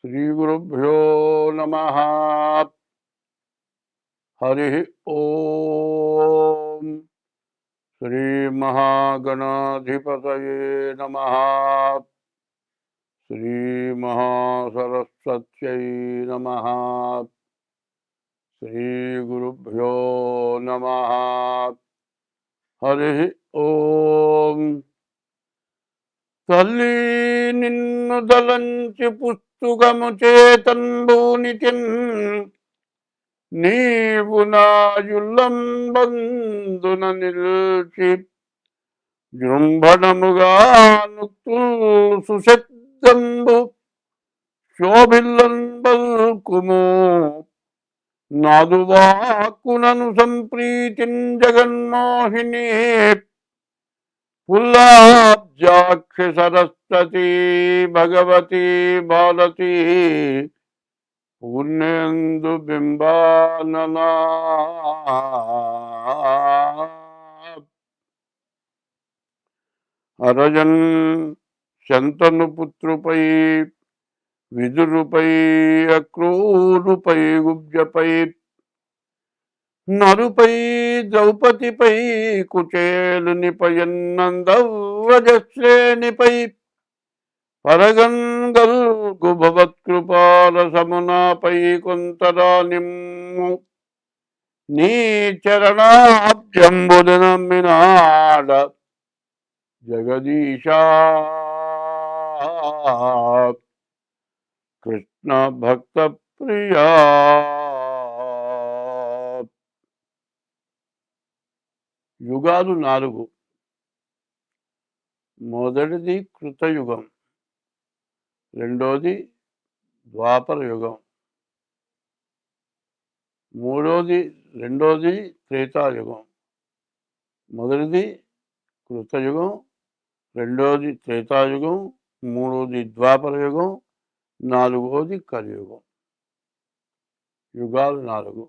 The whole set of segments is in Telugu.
శ్రీగురుభ్యో నమః. హరి ఓం. శ్రీమహాగణాధిపతయే నమః. శ్రీమహాసరస్వత్యై నమః. శ్రీగురుభ్యో నమః. హరి ఓం. తల్లి నిన్ను దలంచి పుస్తుకము చేతంబూనితిన్, నీవు నాయుల్లంబందున నిల్చి జృంభణముగా నుక్తుల్ సుశబ్దంబు శోభిల్లన్ బల్కుము. నాదువాక్కునను సంప్రీతిన్ జగన్మోహిని, పుల్లాబ్జాక్షి సరస్వతి భగవతి భారతి పూర్ణేందు బింబాననా. అరజన్ శంతను పుత్రుపై విదురుపై అక్రూరుపై గుబ్జపై నరుపై ద్రౌపదిపై కుచేలునిపయన్నందవ్రజశ్రేణిపై పరగన్ గల్గు భవత్కృపాల సమునాపై కొంతరానిమ్ము. నీ చరణాబ్జంబులు నమ్మినాడ జగదీశా. కృష్ణ భక్త ప్రియా. యుగాలు 4. మొదటిది కృతయుగం, రెండోది ద్వాపర యుగం, రెండోది త్రేతాయుగం. మొదటిది కృతయుగం, రెండోది త్రేతాయుగం, మూడోది ద్వాపర యుగం, నాలుగోది కలియుగం. యుగాలు 4.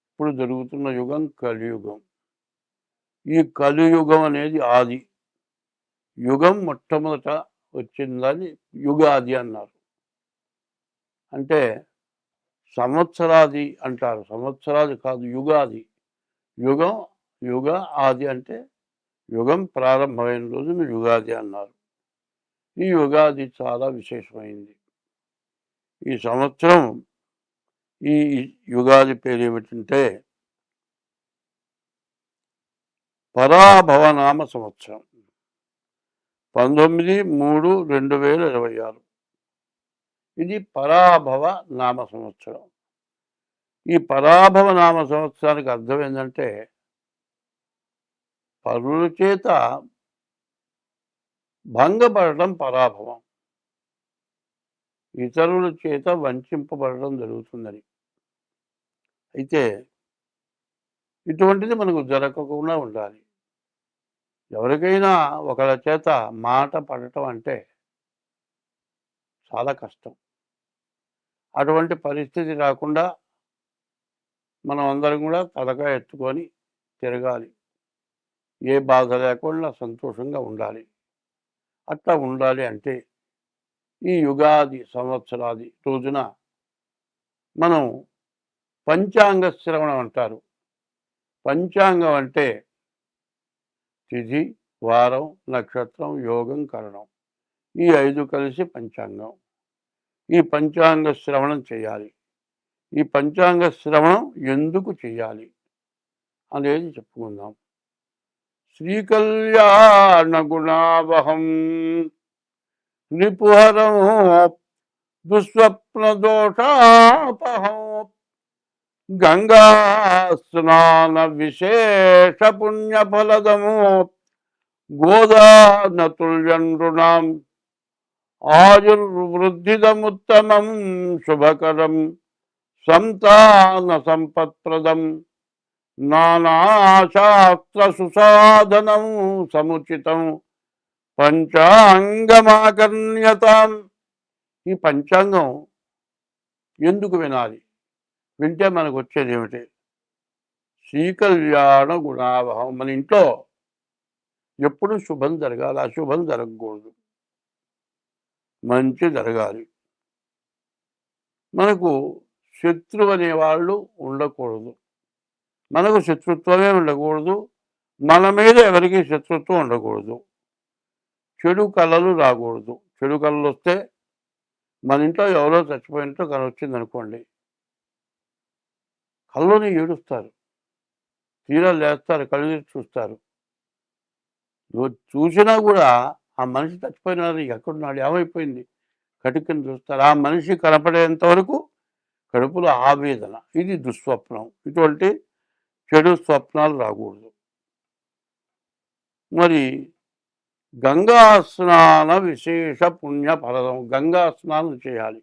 ఇప్పుడు జరుగుతున్న యుగం కలియుగం. ఈ కలియుగం అనేది ఆది యుగం. మొట్టమొదట వచ్చిందని యుగాది అన్నారు. అంటే సంవత్సరాది అంటారు, సంవత్సరాది కాదు, యుగాది. యుగ ఆది అంటే యుగం ప్రారంభమైన రోజును యుగాది అన్నారు. ఈ యుగాది చాలా విశేషమైంది. ఈ సంవత్సరం, ఈ యుగాది పేరు ఏమిటంటే పరాభవనామ సంవత్సరం. 19/3/2026 ఇది పరాభవ నామ సంవత్సరం. ఈ పరాభవ నామ సంవత్సరానికి అర్థం ఏంటంటే పరుల చేత భంగపడటం పరాభవం, ఇతరుల చేత వంచింపబడటం జరుగుతుందని. అయితే ఇటువంటిది మనకు జరగకుండా ఉండాలి. ఎవరికైనా ఒకళ్ళ చేత మాట పడటం అంటే చాలా కష్టం. అటువంటి పరిస్థితి రాకుండా మనం అందరం కూడా తలకాయ ఎత్తుకొని తిరగాలి. ఏ బాధ లేకుండా సంతోషంగా ఉండాలి. అట్లా ఉండాలి అంటే ఈ యుగాది సంవత్సరాది రోజున మనం పంచాంగ శ్రవణం అంటారు. పంచాంగం అంటే తిథి, వారం, నక్షత్రం, యోగం, కరణం, ఈ 5 కలిసి పంచాంగం. ఈ పంచాంగ శ్రవణం చేయాలి. ఈ పంచాంగ శ్రవణం ఎందుకు చేయాలి అనేది చెప్పుకుందాం. శ్రీకళ్యాణ గుణావహం రిపుహరం దుస్వప్న దోషాపహం గంగా స్నాన విశేష పుణ్యఫలదము గోదానతుల్యం నృణాం ఆయుర్వృద్ధిదముత్తమం శుభకరం సంతాన సంపత్ప్రదం నానాశాస్త్ర సుసాధనం సముచితం పంచాంగమాకర్ణ్యతాం. ఈ పంచాంగం ఎందుకు వినాలి? వింటే మనకు వచ్చేది ఏమిటి? శ్రీకళ్యాణ గుణావహం. మన ఇంట్లో ఎప్పుడు శుభం జరగాలి, అశుభం జరగకూడదు, మంచి జరగాలి. మనకు శత్రువు అనేవాళ్ళు ఉండకూడదు. మనకు శత్రుత్వమే ఉండకూడదు. మన మీద ఎవరికి శత్రుత్వం ఉండకూడదు. చెడు కళలు రాకూడదు. చెడు కళలు వస్తే మన ఇంట్లో ఎవరో చచ్చిపోయినట్టు కళ వచ్చిందనుకోండి, కళ్ళలోనే ఏడుస్తారు, తీరా లేస్తారు, కళ్ళు చూస్తారు. చూసినా కూడా ఆ మనిషి చచ్చిపోయినాడు, ఎక్కడున్నాడు, ఏమైపోయింది, కటికని చూస్తారు. ఆ మనిషి కనపడేంత వరకు కడుపులో ఆవేదన. ఇది దుస్వప్నం. ఇటువంటి చెడు స్వప్నాలు రాకూడదు. మరి గంగా స్నాన విశేష పుణ్య ఫలదం. గంగా స్నానం చేయాలి.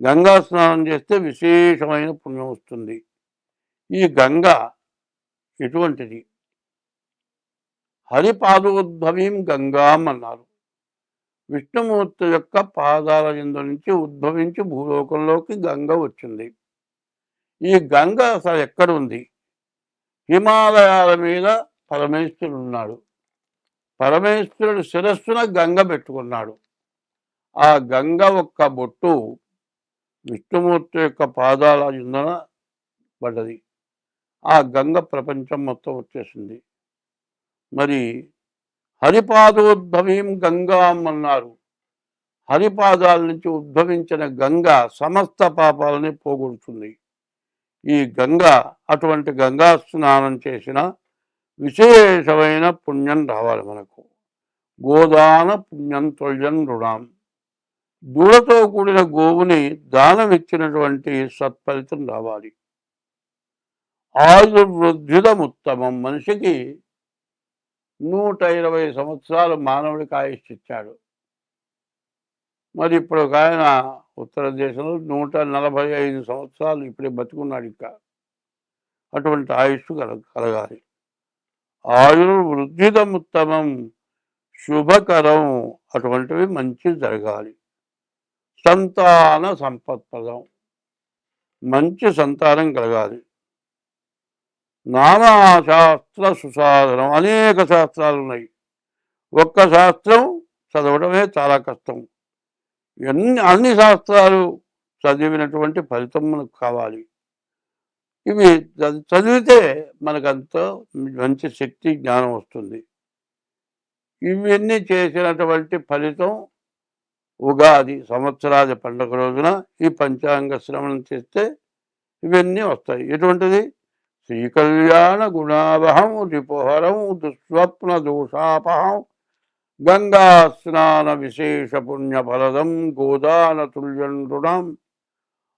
గంగా స్నానం చేస్తే విశేషమైన పుణ్యం వస్తుంది. ఈ గంగా ఎటువంటిది? హరిపాదోద్భవీం గంగాం అన్నారు. విష్ణుమూర్తి యొక్క పాదాల యందు నుంచి ఉద్భవించి భూలోకంలోకి గంగ వచ్చింది. ఈ గంగ అసలు ఎక్కడ ఉంది? హిమాలయాల మీద పరమేశ్వరుడు ఉన్నాడు. పరమేశ్వరుడు శిరస్సున గంగ పెట్టుకున్నాడు. ఆ గంగ ఒక్క బొట్టు విష్ణుమూర్తి యొక్క పాదాల యందున పడ్డది. ఆ గంగ ప్రపంచం మొత్తం వచ్చేసింది. మరి హరిపాదోద్భవీం గంగాం అన్నారు. హరిపాదాల నుంచి ఉద్భవించిన గంగ సమస్త పాపాలని పోగొడుతుంది. ఈ గంగ అటువంటి గంగా స్నానం చేసిన విశేషమైన పుణ్యం రావాలి మనకు. గోదాన పుణ్యం త్వయం రుణాం. దూడతో కూడిన గోవుని దానం ఇచ్చినటువంటి సత్ఫలితం రావాలి. ఆయుర్వృద్ధిదముత్తమం. మనిషికి 120 సంవత్సరాలు మానవుడికి ఆయుష్ ఇచ్చాడు. మరి ఇప్పుడు ఒక ఆయన ఉత్తర దేశంలో 145 సంవత్సరాలు ఇప్పుడే బతుకున్నాడు. ఇంకా అటువంటి ఆయుష్ కలగాలి. ఆయుర్వృద్ధిదముత్తమం శుభకరం. అటువంటివి మంచి జరగాలి. సంతాన సంపత్పదం. మంచి సంతానం కలగాలి. నానాశాస్త్ర సుసాధనం. అనేక శాస్త్రాలు ఉన్నాయి. ఒక్క శాస్త్రం చదవడమే చాలా కష్టం. అన్ని శాస్త్రాలు చదివినటువంటి ఫలితం మనకు కావాలి. ఇవి చదివితే మనకంత మంచి శక్తి జ్ఞానం వస్తుంది. ఇవన్నీ చేసినటువంటి ఫలితం ఉగాది సంవత్సరాది పండుగ రోజున ఈ పంచాంగ శ్రవణం చేస్తే ఇవన్నీ వస్తాయి. ఎటువంటిది? శ్రీకళ్యాణ గుణావహం రిపుహరం దుస్వప్న దోషాపహం గంగా స్నాన విశేష పుణ్యఫలదం గోదాన తుల్యం రుణం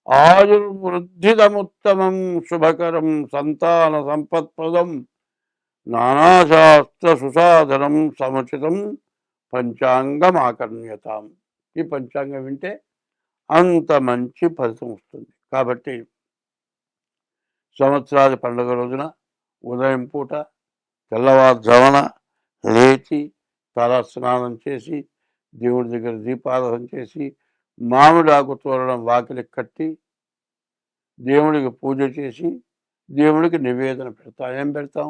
ఆయుర్వృద్ధిదముత్తమం శుభకరం సంతాన సంపత్ప్రదం నానాశాస్త్ర సుసాధనం సముచితం పంచాంగమాకర్ణ్యతాం. ఈ పంచాంగం వింటే అంత మంచి ఫలితం వస్తుంది. కాబట్టి సంవత్సరాది పండుగ రోజున ఉదయం పూట తెల్లవారుజామున లేచి తల స్నానం చేసి దేవుడి దగ్గర దీపారాధన చేసి మామిడి ఆకు తోరణం వాకిలి కట్టి దేవుడికి పూజ చేసి దేవుడికి నివేదన పెడతాం. ఏం పెడతాం?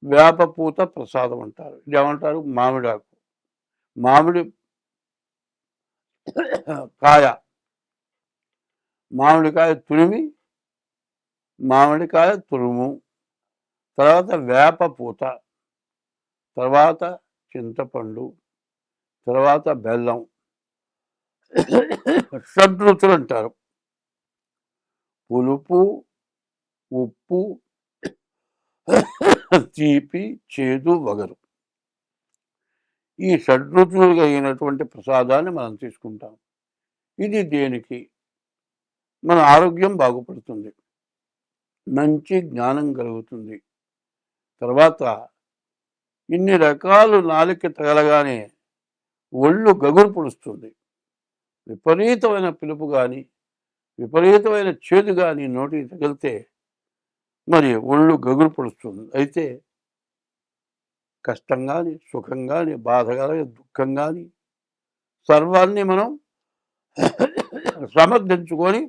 వేపపూత ప్రసాదం అంటారు. ఇది ఏమంటారు? మామిడాకు. మామిడి కాయ, మామిడికాయ తురిమి, మామిడికాయ తురుము, తర్వాత వేపపూత, తర్వాత చింతపండు, తర్వాత బెల్లం, షడ్రుచులు అంటారు. పులుపు, ఉప్పు, తీపి, చేదు, వగరు. ఈ షడ్రుచులు కలిగినటువంటి ప్రసాదాన్ని మనం తీసుకుంటాం. ఇది దేనికి? మన ఆరోగ్యం బాగుపడుతుంది, మంచి జ్ఞానం కలుగుతుంది. తర్వాత ఇన్ని రకాలు నాలుక తగలగానే ఒళ్ళు గగురు పొడుస్తుంది. విపరీతమైన పిలుపు కానీ విపరీతమైన చేదు కానీ నోటికి తగిలితే మరి ఒళ్ళు గగురు పొడుస్తుంది. అయితే కష్టం కానీ సుఖం కానీ బాధ కానీ దుఃఖం కానీ సర్వాన్ని మనం సమర్థించుకొని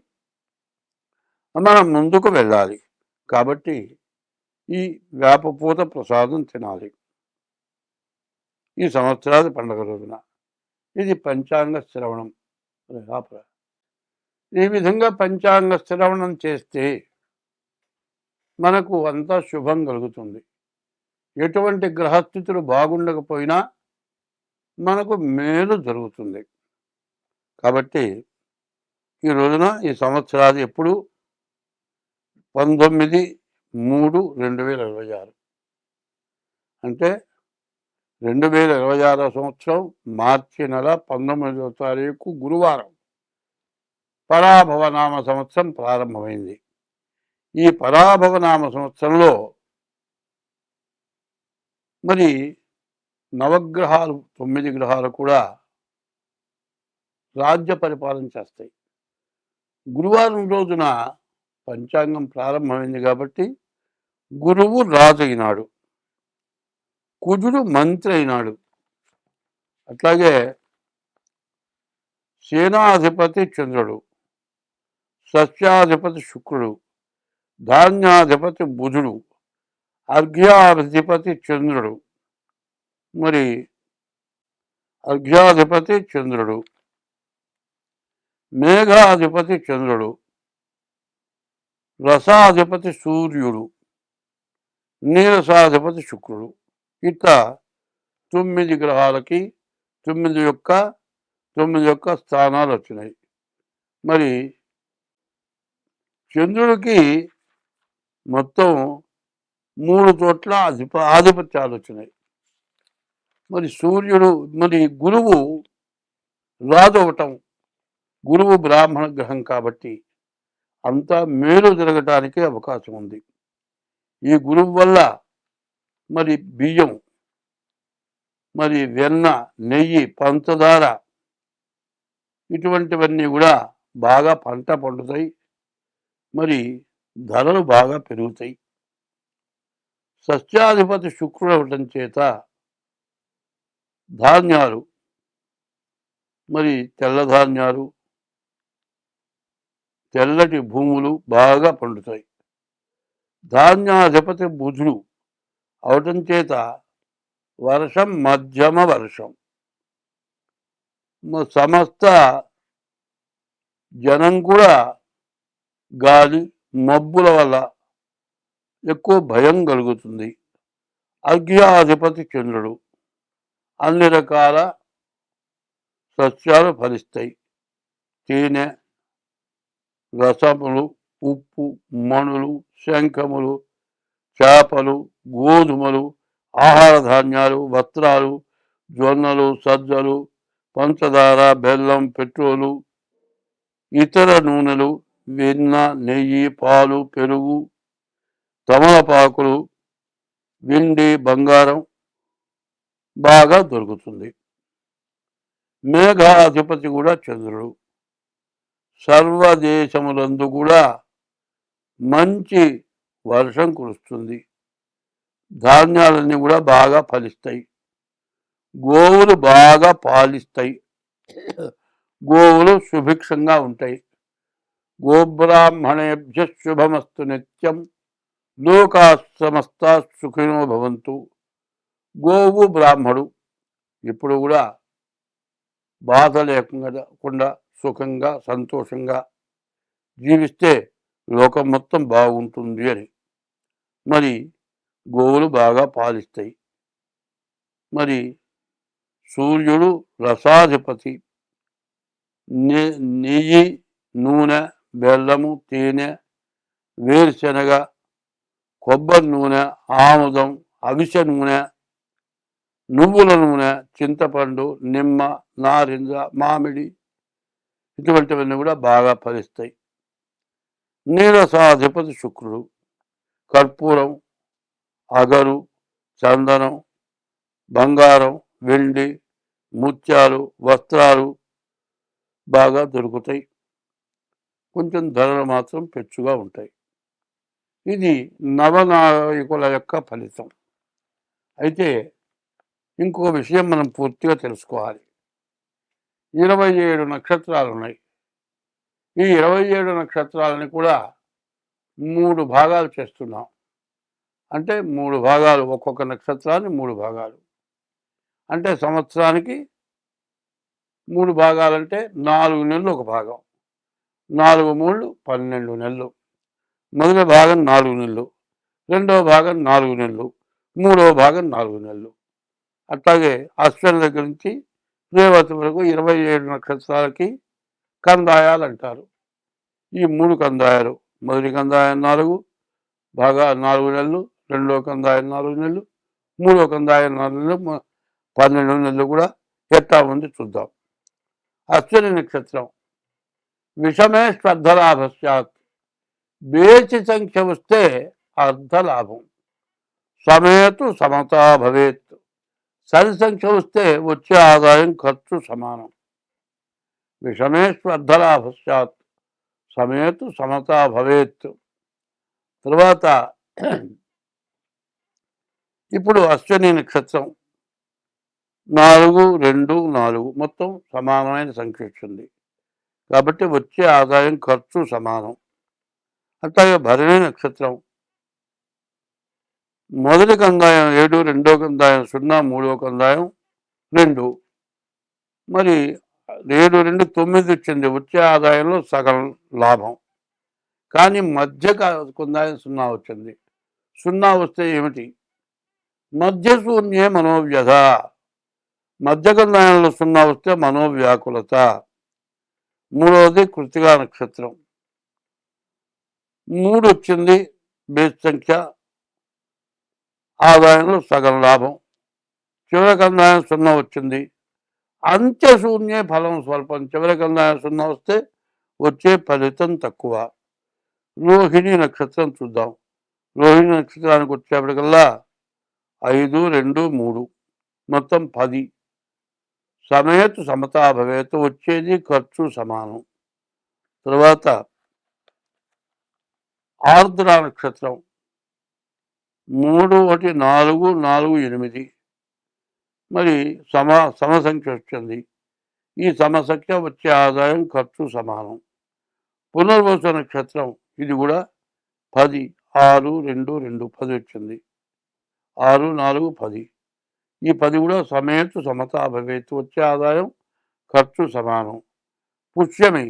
మనం ముందుకు వెళ్ళాలి. కాబట్టి ఈ వేపపూత ప్రసాదం తినాలి ఈ సంవత్సరాది పండుగ రోజున. ఇది పంచాంగ శ్రవణం. ఈ విధంగా పంచాంగ శ్రవణం చేస్తే మనకు అంతా శుభం కలుగుతుంది. ఎటువంటి గ్రహస్థితులు బాగుండకపోయినా మనకు మేలు జరుగుతుంది. కాబట్టి ఈ రోజున ఈ సంవత్సరాది ఎప్పుడు 19/3/2026 అంటే 2026 సంవత్సరం మార్చి నెల 19వ తారీఖు గురువారం పరాభవనామ సంవత్సరం ప్రారంభమైంది. ఈ పరాభవనామ సంవత్సరంలో మరి నవగ్రహాలు 9 గ్రహాలు కూడా రాజ్య పరిపాలన చేస్తాయి. గురువారం రోజున పంచాంగం ప్రారంభమైంది కాబట్టి గురువు రాజు అయినాడు, కుజుడు మంత్రి అయినాడు, అట్లాగే సేనాధిపతి చంద్రుడు, సస్యాధిపతి శుక్రుడు, ధాన్యాధిపతి బుధుడు, అర్ఘ్యాధిపతి చంద్రుడు, మరి అర్ఘ్యాధిపతి చంద్రుడు, మేఘాధిపతి చంద్రుడు, రసాధిపతి సూర్యుడు, నీరసాధిపతి శుక్రుడు. ఇట్లా 9 గ్రహాలకి 9 యొక్క స్థానాలు వచ్చినాయి. మరి చంద్రుడికి మొత్తం 3 చోట్ల ఆధిపత్యాలు వచ్చినాయి. మరి సూర్యుడు మరి గురువు రాజు అవటం, గురువు బ్రాహ్మణ గ్రహం కాబట్టి అంతా మేలు జరగటానికి అవకాశం ఉంది. ఈ గురువు వల్ల మరి బియ్యం, మరి వెన్న, నెయ్యి, పంచదార ఇటువంటివన్నీ కూడా బాగా పంట పండుతాయి. మరి ధరలు బాగా పెరుగుతాయి. సస్యాధిపతి శుక్రుడు అవటం చేత ధాన్యాలు, మరి తెల్ల ధాన్యాలు, తెల్లటి భూములు బాగా పండుతాయి. ధాన్యాధిపతి బుధుడు అవటం చేత వర్షం మధ్యమ వర్షం, సమస్త జనం కూడా గాలి మబ్బుల వల్ల ఎక్కువ భయం కలుగుతుంది. అర్ఘ్యాధిపతి చంద్రుడు, అన్ని రకాల సస్యాలు ఫలిస్తాయి. తేనె, రసములు, ఉప్పు, మణులు, శంఖములు, చేపలు, గోధుమలు, ఆహార ధాన్యాలు, వస్త్రాలు, జొన్నలు, సజ్జలు, పంచదార, బెల్లం, పెట్రోలు, ఇతర నూనెలు, వెన్న, నెయ్యి, పాలు, పెరుగు, తమలపాకులు, వెండి, బంగారం బాగా దొరుకుతుంది. మేఘాధిపతి కూడా చంద్రుడు. సర్వదేశములందు కూడా మంచి వర్షం కురుస్తుంది. ధాన్యాలన్నీ కూడా బాగా ఫలిస్తాయి. గోవులు బాగా పాలిస్తాయి. గోవులు సుభిక్షంగా ఉంటాయి. గోబ్రాహ్మణేభ్య శుభమస్తు నిత్యం, లోకా సమస్తా సుఖినో భవంతు. గోవు బ్రాహ్మడు ఇప్పుడు కూడా బాధ లేకుండా సుఖంగా సంతోషంగా జీవిస్తే లోకం మొత్తం బాగుంటుంది అని. మరి గోవులు బాగా పాలిస్తాయి. మరి సూర్యుడు రసాధిపతి. నెయ్యి, నూనె, బెల్లము, తేనె, వేరుశనగ, కొబ్బరి నూనె, ఆముదం, అవిసె నూనె, నువ్వుల నూనె, చింతపండు, నిమ్మ, నారింజ, మామిడి ఇటువంటివన్నీ కూడా బాగా ఫలిస్తాయి. నీరసాధిపతి శుక్రుడు. కర్పూరం, అగరు, చందనం, బంగారం, వెండి, ముత్యాలు, వస్త్రాలు బాగా దొరుకుతాయి. కొంచెం ధరలు మాత్రం పెచ్చుగా ఉంటాయి. ఇది నవనాయకుల యొక్క ఫలితం. అయితే ఇంకో విషయం మనం పూర్తిగా తెలుసుకోవాలి. 27 నక్షత్రాలు ఉన్నాయి. ఈ 27 నక్షత్రాలని కూడా 3 భాగాలు చేస్తున్నాం. అంటే 3 భాగాలు, ఒక్కొక్క నక్షత్రాన్ని 3 భాగాలు. అంటే సంవత్సరానికి 3 భాగాలంటే 4 నెలలు ఒక భాగం. 4 మూళ్ళు 12 నెలలు. మొదటి భాగం 4 నెలలు, రెండవ భాగం 4 నెలలు, మూడవ భాగం 4 నెలలు. అట్లాగే అశ్విని దగ్గర నుంచి రేవతి వరకు 27 నక్షత్రాలకి కందాయాలు అంటారు. ఈ 3 కందాయాలు, మొదటి కందాయం 4 బాగా 4 నెలలు, రెండవ కందాయం 4 నెలలు, మూడవ కందాయం 4 నెలలు, 12 నెలలు కూడా ఎట్టా ఉంది చూద్దాం. అశ్విని నక్షత్రం విషమే శ్రద్ధలాభస్యాత్, బేచి సంఖ్య వస్తే అర్ధలాభం. సమేతు సమతా భవేత్, సరి సంఖ్య వస్తే వచ్చే ఆదాయం ఖర్చు సమానం. విషమే శ్రద్ధలాభస్యాత్, సమేతు సమతా భవేత్. తర్వాత ఇప్పుడు అశ్విని నక్షత్రం 4, 2, 4 మొత్తం సమానమైన సంఖ్య వచ్చింది కాబట్టి వచ్చే ఆదాయం ఖర్చు సమానం. అట్లాగే భరణి నక్షత్రం మొదటి కందాయం 7, రెండో కందాయం 0, మూడో కందాయం 2, మరి 7, 2, 9 వచ్చింది. వచ్చే ఆదాయంలో సగం లాభం. కానీ మధ్య కందాయం 0 వచ్చింది. 0 వస్తే ఏమిటి? మధ్య శూన్యే మనోవ్యధ. మధ్య కందాయంలో 0 వస్తే మనోవ్యాకులత. మూడవది కృత్తికా నక్షత్రం 3 వచ్చింది, బేస్ సంఖ్య, ఆదాయంలో సగం లాభం. చివరి కందాయం 0 వచ్చింది, అంత్యశూన్యే ఫలం స్వల్పం. చివరి కందాయం 0 వస్తే వచ్చే ఫలితం తక్కువ. రోహిణి నక్షత్రం చూద్దాం. రోహిణి నక్షత్రానికి వచ్చేప్పటికల్లా 5, 2, 3 మొత్తం 10. సమేతు సమతా భవేతు, వచ్చేది ఖర్చు సమానం. తర్వాత ఆర్ద్ర నక్షత్రం 3, 1, 4, 4, 8 మరి సమసంఖ్య వచ్చింది. ఈ సమసంఖ్య వచ్చే ఆదాయం ఖర్చు సమానం. పునర్వసు నక్షత్రం ఇది కూడా 10, 6, 2, 2 10 వచ్చింది. 6, 4, 10. ఈ 10 కూడా సమేతు సమతా భవేతు, వచ్చే ఆదాయం ఖర్చు సమానం. పుష్యమి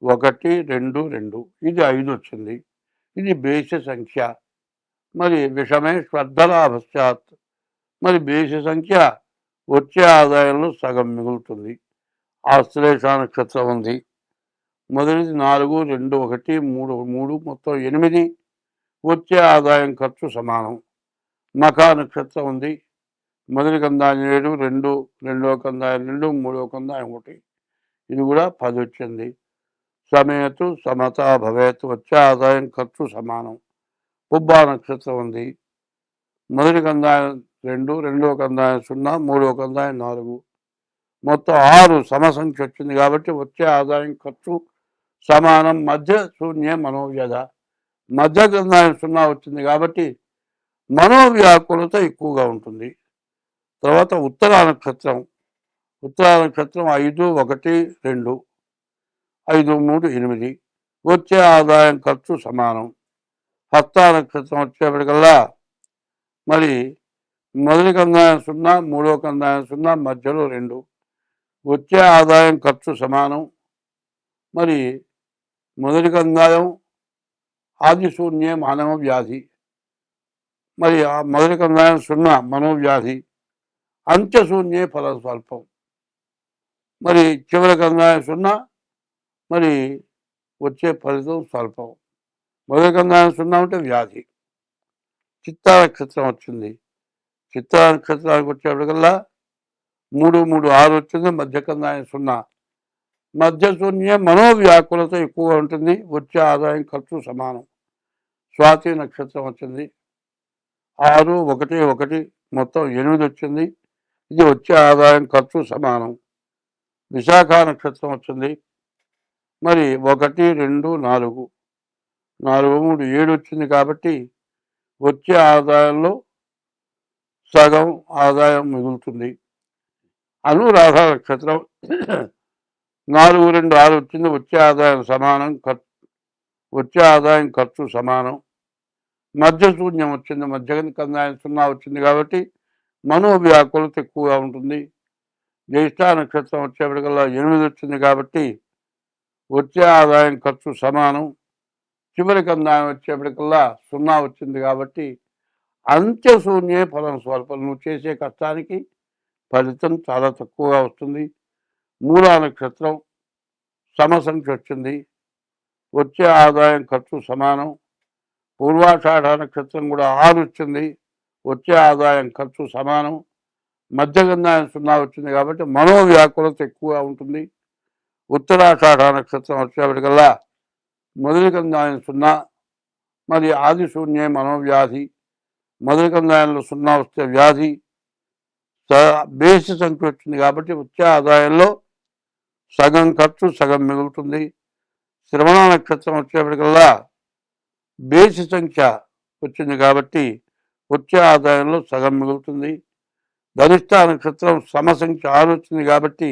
1, 2, 2 ఇది 5 వచ్చింది. ఇది బేసి సంఖ్య. మరి విషమే శ్రద్ధలాభశ్చాత్, మరి బేసి సంఖ్య వచ్చే ఆదాయంలో సగం మిగులుతుంది. ఆశ్లేష నక్షత్రం ఉంది. మొదటిది 4, 2, 1, 3, 3 మొత్తం 8. వచ్చే ఆదాయం ఖర్చు సమానం. మఖా నక్షత్రం ఉంది. మొదటి కందాయం 7, రెండవ కందాయం 2, మూడవ కందాయం 1. ఇది కూడా 10 వచ్చింది. సమేతు సమతా భవేతు, వచ్చే ఆదాయం ఖర్చు సమానం. పుబ్బా నక్షత్రం ఉంది. మొదటి కందాయం 2, రెండవ కందాయం 0, మూడవ కందాయం 4. మొత్తం 6 సమసంఖ్య వచ్చింది కాబట్టి వచ్చే ఆదాయం ఖర్చు సమానం. మధ్య శూన్య మనోవ్యధ, మధ్య కందాయం 0 వచ్చింది కాబట్టి మనోవ్యాకులత ఎక్కువగా ఉంటుంది. తర్వాత ఉత్తరా నక్షత్రం 5, 1, 2, 5, 3, 8. వచ్చే ఆదాయం ఖర్చు సమానం. హస్త నక్షత్రం వచ్చేప్పటికల్లా మరి మొదటి కందాయం 0, మూడో కందాయం 0, మధ్యలో 2. వచ్చే ఆదాయం ఖర్చు సమానం. మరి మొదటి కందాయం ఆదిశూన్యే మానవ వ్యాధి, మరి ఆ మొదటి కందాయం 0 మనోవ్యాధి, అంత్యశూన్యే ఫలం స్వల్పం. మరి చివరి కందాయం 0, మరి వచ్చే ఫలితం స్వల్పం. మొదటి కందాయం 0 అంటే వ్యాధి. చిత్తా నక్షత్రం వచ్చింది. చిత్తా నక్షత్రానికి వచ్చేప్పటికల్లా 3, 3, 6 వచ్చింది. మధ్య కందాయం 0. మధ్య శూన్య మనోవ్యాకులత ఎక్కువగా ఉంటుంది. వచ్చే ఆదాయం ఖర్చు సమానం. స్వాతి నక్షత్రం వచ్చింది. 6, 1, 1 మొత్తం 8 వచ్చింది. ఇది వచ్చే ఆదాయం ఖర్చు సమానం. విశాఖ నక్షత్రం వచ్చింది. మరి 1, 2, 4, 4, 3, 7 వచ్చింది కాబట్టి వచ్చే ఆదాయంలో సగం ఆదాయం మిగులుతుంది. అనురాధ నక్షత్రం 4, 2, 6 వచ్చింది. వచ్చే ఆదాయం సమానం, వచ్చే ఆదాయం ఖర్చు సమానం. మధ్య శూన్యం వచ్చింది. మధ్య కందాయం 0 వచ్చింది కాబట్టి మనోవ్యాకులత ఎక్కువగా ఉంటుంది. జ్యేష్ఠ నక్షత్రం వచ్చేప్పటికల్లా 8 వచ్చింది కాబట్టి వచ్చే ఆదాయం ఖర్చు సమానం. చివరి కందాయం వచ్చేప్పటికల్లా 0 వచ్చింది కాబట్టి అంత్యశూన్యే ఫలం స్వల్పం. నువ్వు చేసే కష్టానికి ఫలితం చాలా తక్కువగా వస్తుంది. మూలా నక్షత్రం సమసంఖ్య వచ్చింది. వచ్చే ఆదాయం ఖర్చు సమానం. పూర్వాషాఢ నక్షత్రం కూడా 6 వచ్చింది. వచ్చే ఆదాయం ఖర్చు సమానం. మధ్యగంధాయం 0 వచ్చింది కాబట్టి మనోవ్యాకులత ఎక్కువగా ఉంటుంది. ఉత్తరాషాఢ నక్షత్రం వచ్చేప్పటికల్లా మొదటి కందాయం 0, మరి ఆది శూన్యే మనోవ్యాధి. మొదటి కందాయంలో 0 వస్తే వ్యాధి. బేసి సంఖ్య వచ్చింది కాబట్టి వచ్చే ఆదాయంలో సగం ఖర్చు సగం మిగులుతుంది. శ్రవణ నక్షత్రం వచ్చేప్పటికల్లా బేసి సంఖ్య వచ్చింది కాబట్టి వచ్చే ఆదాయంలో సగం మిగులుతుంది. ధనిష్ట నక్షత్రం సమసంఖ్య 6 వచ్చింది కాబట్టి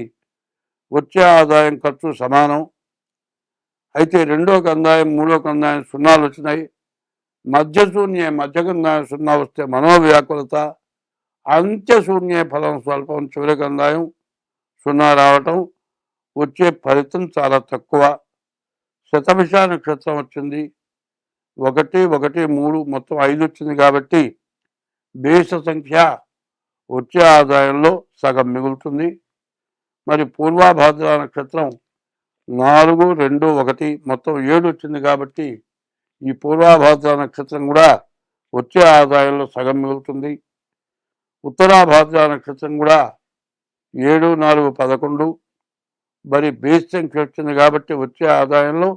వచ్చే ఆదాయం ఖర్చు సమానం. అయితే రెండో కందాయం మూడో కందాయం 0 వచ్చినాయి. మధ్యశూన్యే మధ్యకందాయం 0 వస్తే మనోవ్యాకులత. అంత్యశూన్యే ఫలం స్వల్పం. చివరి కందాయం 0 రావటం. వచ్చే ఫలితం చాలా తక్కువ. శతభిష నక్షత్రం వచ్చింది. 1, 1, 3 మొత్తం 5 వచ్చింది కాబట్టి బేస సంఖ్య వచ్చే ఆదాయంలో సగం మిగులుతుంది. మరి పూర్వాభాద్ర నక్షత్రం 4, 2, 1 మొత్తం 7 వచ్చింది కాబట్టి ఈ పూర్వాభాద్ర నక్షత్రం కూడా వచ్చే ఆదాయంలో సగం మిగులుతుంది. ఉత్తరాభాద్ర నక్షత్రం కూడా 7, 4, 11 మరి బేస్ సంఖ్య వచ్చింది కాబట్టి వచ్చే ఆదాయంలో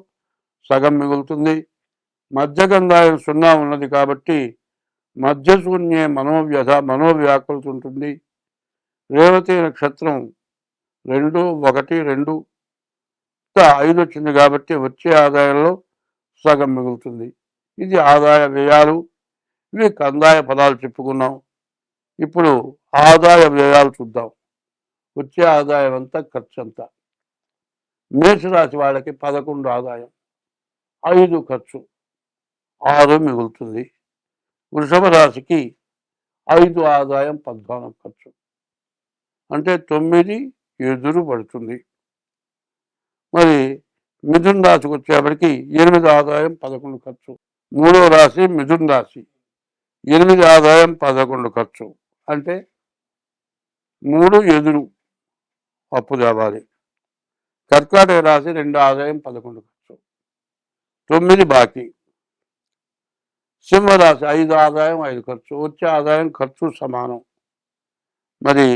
సగం మిగులుతుంది. మధ్యగంధాయం 0 ఉన్నది కాబట్టి మధ్యశూన్యే మనోవ్యాకులత ఉంటుంది. రేవతి నక్షత్రం 2, 1, 2 5 వచ్చింది కాబట్టి వచ్చే ఆదాయంలో సగం మిగులుతుంది. ఇది ఆదాయ వ్యయాలు. ఇవి కందాయ పదాలు చెప్పుకున్నాం. ఇప్పుడు ఆదాయ వ్యయాలు చూద్దాం. వచ్చే ఆదాయం అంతా ఖర్చు అంతా. మేషరాశి వాళ్ళకి 11 ఆదాయం, 5 ఖర్చు, 6 మిగులుతుంది. వృషభ రాశికి 5 ఆదాయం, 14 ఖర్చు, అంటే 9 ఎదురు పడుతుంది. మరి మిథున్ రాశికి వచ్చేప్పటికి 8 ఆదాయం, 11 ఖర్చు. మూడో రాశి మిథున్ రాశి, 8 ఆదాయం, 11 ఖర్చు, అంటే 3 ఎదురు అప్పు తేవాలి. కర్కాటక రాశి 2 ఆదాయం, 11 ఖర్చు, 9 బాకీ. సింహరాశి 5 ఆదాయం, 5 ఖర్చు. వచ్చే ఆదాయం ఖర్చు సమానం. మరి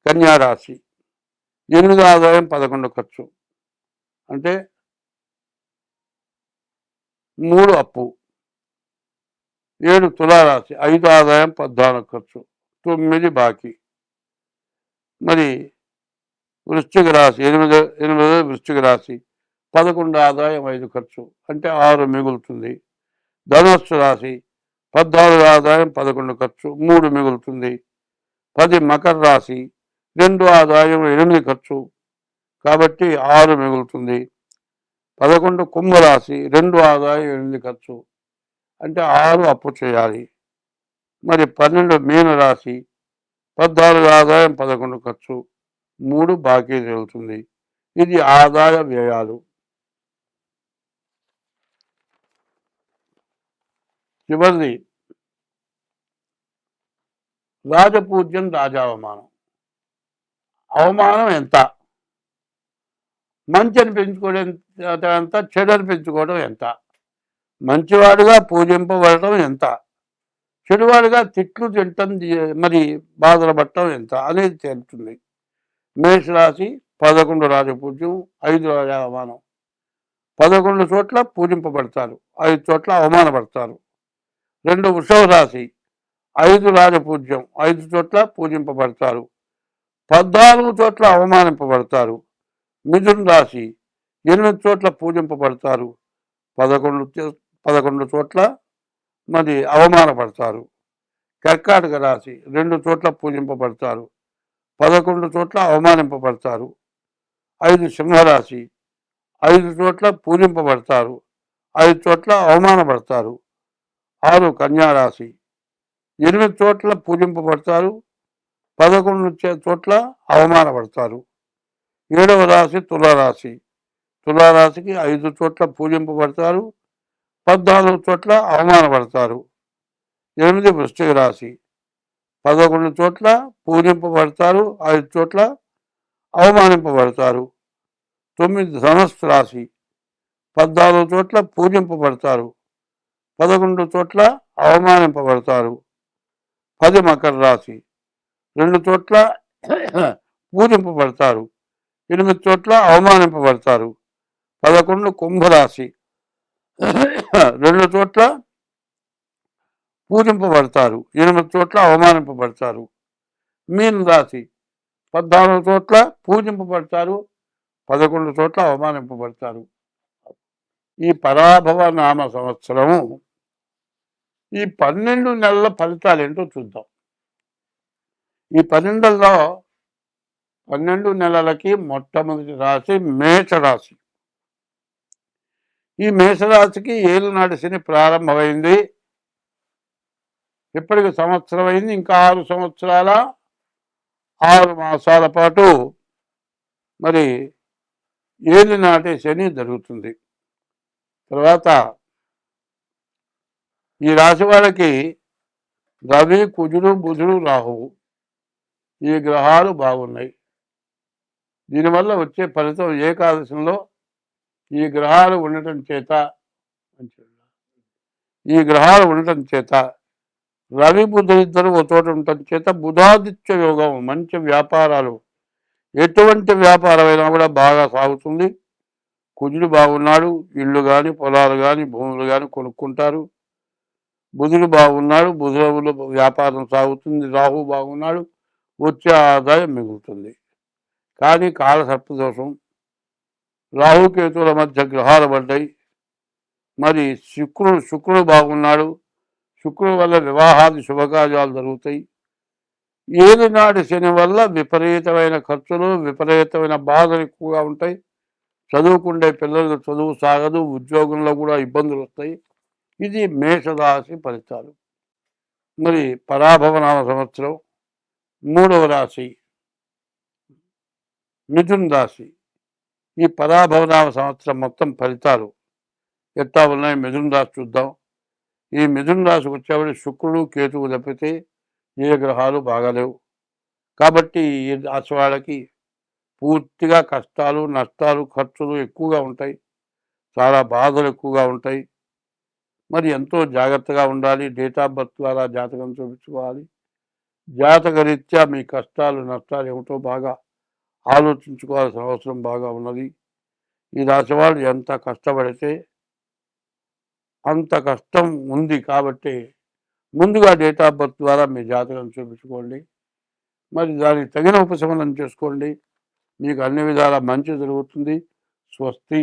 కన్యారాశి 8 ఆదాయం, 11 ఖర్చు, అంటే 3 అప్పు. 7 తులారాశి 5 ఆదాయం, 14 ఖర్చు, 9 బాకీ. మరి వృశ్చిక రాశి 8 వృశ్చిక రాశి 11 ఆదాయం, 5 ఖర్చు, అంటే 6 మిగులుతుంది. ధనుస్సు రాశి 14 ఆదాయం, 11 ఖర్చు, 3 మిగులుతుంది. 10 మకర రాశి 2 ఆదాయం, 8 ఖర్చు, కాబట్టి 6 మిగులుతుంది. 11 కుంభరాశి 2 ఆదాయం, 8 ఖర్చు, అంటే 6 అప్పు చేయాలి. మరి 12 మీనరాశి 14 ఆదాయం, 11 ఖర్చు, 3 బాకీ జరుగుతుంది. ఇది ఆదాయ వ్యయాలు. చివరిది రాజపూజ్యం, రాజావమానం. అవమానం ఎంత? మంచి అనిపించుకోవడం ఎంత, చెడు అనిపించుకోవడం ఎంత? మంచివాడుగా పూజింపబడటం ఎంత, చెడువాడుగా తిట్లు తింటం మరి బాధలు పడటం ఎంత అనేది తేలుతుంది. మేషరాశి 11 రాజపూజ్యం, 5 రాజావమానం. 11 చోట్ల పూజింపబడతారు, 5 చోట్ల అవమానపడతారు. 2 వృషభ రాశి 5 రాజపూజ్యం, 5 చోట్ల పూజింపబడతారు, 14 చోట్ల అవమానింపబడతారు. మిథున్ రాశి 8 చోట్ల పూజింపబడతారు, 11 చోట్ల మరి అవమానపడతారు. కర్కాటక రాశి 2 చోట్ల పూజింపబడతారు, 11 చోట్ల అవమానింపబడతారు. 5 సింహరాశి 5 చోట్ల పూజింపబడతారు, 5 చోట్ల అవమానపడతారు. 6 కన్యారాశి 8 చోట్ల పూజింపబడతారు, 11 చోట్ల అవమానపడతారు. 7వ రాశి తులారాశి తులారాశికి 5 చోట్ల పూజింపబడతారు, 14 చోట్ల అవమానపడతారు. 8 వృశ్చిక రాశి 11 చోట్ల పూజింపబడతారు, 5 చోట్ల అవమానింపబడతారు. 9 ధనస్సు రాశి 14 చోట్ల పూజింపబడతారు, 11 చోట్ల అవమానింపబడతారు. 10 మకర రాశి 2 చోట్ల పూజింపబడతారు, 8 చోట్ల అవమానింపబడతారు. 11 కుంభరాశి 2 చోట్ల పూజింపబడతారు, 8 చోట్ల అవమానింపబడతారు. మీన రాశి 14 చోట్ల పూజింపబడతారు, 11 చోట్ల అవమానింపబడతారు. ఈ పరాభవ నామ సంవత్సరము ఈ 12 నెలల ఫలితాలు ఏంటో చూద్దాం. ఈ 12 నెలలకి మొట్టమొదటి రాశి మేషరాశి. ఈ మేషరాశికి ఏలునాటి శని ప్రారంభమైంది. ఇప్పటికి సంవత్సరం అయింది. ఇంకా 6 సంవత్సరాల 6 మాసాల పాటు మరి ఏలినాటి శని జరుగుతుంది. తర్వాత ఈ రాశి వాళ్ళకి రవి, కుజుడు, బుధుడు, రాహువు ఈ గ్రహాలు బాగున్నాయి. దీనివల్ల వచ్చే ఫలితం ఏకాదశంలో ఈ గ్రహాలు ఉండటం చేత రవి బుధులిద్దరూ ఒక చోట ఉండటం చేత బుధాదిత్య యోగం, మంచి వ్యాపారాలు, ఎటువంటి వ్యాపారమైనా కూడా బాగా సాగుతుంది. కుజుడు బాగున్నాడు, ఇళ్ళు కానీ పొలాలు కానీ భూములు కానీ కొనుక్కుంటారు. బుధుడు బాగున్నాడు, బుధుడు వ్యాపారం సాగుతుంది. రాహు బాగున్నాడు, వచ్చే ఆదాయం మిగులుతుంది. కానీ కాలసర్పదోషం, రాహుకేతువుల మధ్య గ్రహాలు పడ్డాయి. మరి శుక్రుడు బాగున్నాడు, శుక్రుడు వల్ల వివాహాది శుభకార్యాలు జరుగుతాయి. ఏలినాటి శని వల్ల విపరీతమైన ఖర్చులు, విపరీతమైన బాధలు ఎక్కువగా ఉంటాయి. చదువుకుండే పిల్లలకు చదువు సాగదు, ఉద్యోగంలో కూడా ఇబ్బందులు వస్తాయి. ఇది మేషరాశి ఫలితాలు. మరి పరాభవనామ సంవత్సరం 3వ రాశి మిథున రాశి. ఈ పరాభవనామ సంవత్సరం మొత్తం ఫలితాలు ఎట్లా ఉన్నాయి మిథున రాశి చూద్దాం. ఈ మిథున రాశికి వచ్చేవాడి శుక్రుడు, కేతువు తప్పితే ఏ గ్రహాలు బాగాలేవు. కాబట్టి ఈ రాశి వాళ్ళకి పూర్తిగా కష్టాలు, నష్టాలు, ఖర్చులు ఎక్కువగా ఉంటాయి. చాలా బాధలు ఎక్కువగా ఉంటాయి. మరి ఎంతో జాగ్రత్తగా ఉండాలి. డేట్ ఆఫ్ బర్త్ ద్వారా జాతకం చూపించుకోవాలి. జాతకరీత్యా మీ కష్టాలు, నష్టాలు ఏమిటో బాగా ఆలోచించుకోవాల్సిన అవసరం బాగా ఉన్నది. ఈ రాశి వాళ్ళు ఎంత కష్టపడితే అంత కష్టం ఉంది. కాబట్టి ముందుగా డేట్ ఆఫ్ బర్త్ ద్వారా మీ జాతకం చూపించుకోండి. మరి దానికి తగిన ఉపశమనం చేసుకోండి. మీకు అన్ని విధాలా మంచి జరుగుతుంది. స్వస్తి.